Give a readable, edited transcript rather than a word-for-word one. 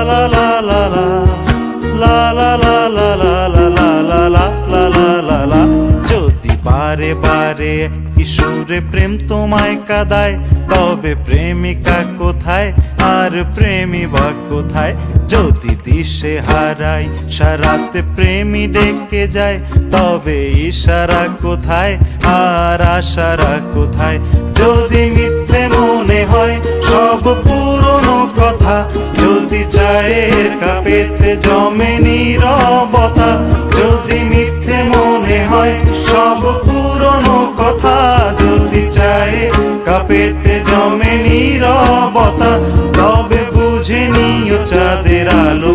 লা লা লা লা লা লা লা লা লা লা লা লা লা লা লা লা। যদি বারে বারে কিশোরে প্রেম তোমায় কাঁদায়, তবে প্রেমিকা কোথায় আর প্রেমী বা কোথায়? যদি দিশে হারাই সারাতে প্রেমী ডেকে যায়, তবে ইশারা কোথায় আর আশারা কোথায়? যদি মিথ্যে মনে হয় সব পুরনো কথা, যদি চায়ের কাপেতে জমে নীরবতা, যদি মিথ্যে মনে হয় সব পুরনো কথা, যদি চায়ের কাপেতে জমে নীরবতা, তবে বুঝে নিও চাঁদের আলো